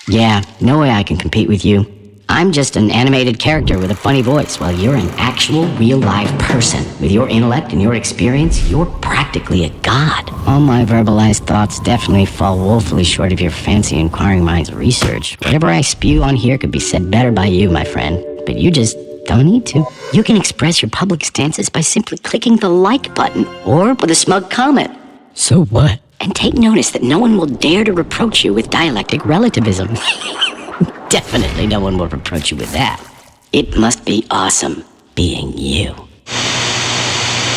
Yeah, no way I can compete with you. I'm just an animated character with a funny voice, while you're an actual, real-life person. With your intellect and your experience, you're practically a god. All my verbalized thoughts definitely fall woefully short of your fancy inquiring mind's research. Whatever I spew on here could be said better by you, my friend. But you just don't need to. You can express your public stances by simply clicking the like button, or with a smug comment. So what? And take notice that no one will dare to reproach you with dialectic relativism. Definitely no one will reproach you with that. It must be awesome being you.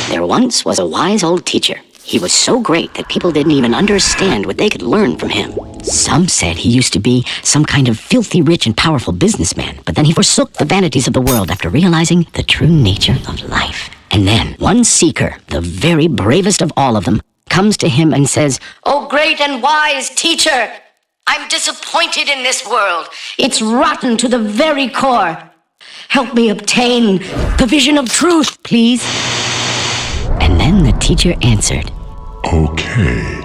There once was a wise old teacher. He was so great that people didn't even understand what they could learn from him. Some said he used to be some kind of filthy rich and powerful businessman, but then he forsook the vanities of the world after realizing the true nature of life. And then one seeker, the very bravest of all of them, comes to him and says, "Oh, great and wise teacher, I'm disappointed in this world. It's rotten to the very core. Help me obtain the vision of truth, please." And then the teacher answered, "Okay,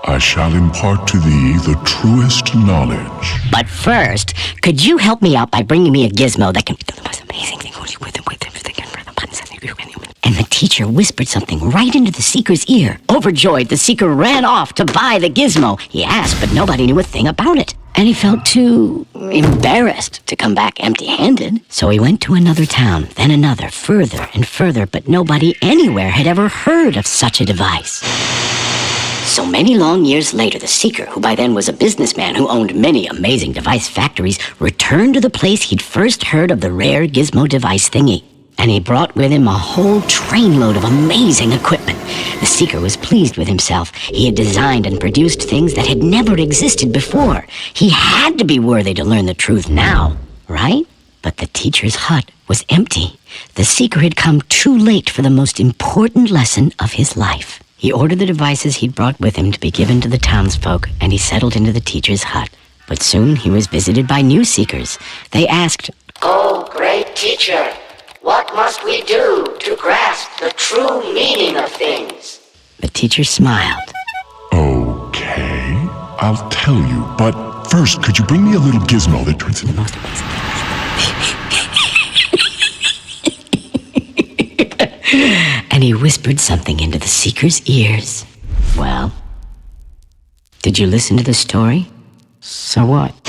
I shall impart to thee the truest knowledge. "But first, could you help me out by bringing me a gizmo that can do the most amazing thing with him? And the teacher whispered something right into the seeker's ear. Overjoyed, the seeker ran off to buy the gizmo. He asked, but nobody knew a thing about it. And he felt too embarrassed to come back empty-handed. So he went to another town, then another, further and further, but nobody anywhere had ever heard of such a device. So many long years later, the seeker, who by then was a businessman who owned many amazing device factories, returned to the place he'd first heard of the rare gizmo device thingy. And he brought with him a whole trainload of amazing equipment. The seeker was pleased with himself. He had designed and produced things that had never existed before. He had to be worthy to learn the truth now, right? But the teacher's hut was empty. The seeker had come too late for the most important lesson of his life. He ordered the devices he'd brought with him to be given to the townsfolk, and he settled into the teacher's hut. But soon he was visited by new seekers. They asked, "Oh, great teacher, what must we do to grasp the true meaning of things?" The teacher smiled. Okay, I'll tell you, but first, could you bring me a little gizmo that turns into The most amazing thing. And he whispered something into the seeker's ears. Well, did you listen to the story? So what?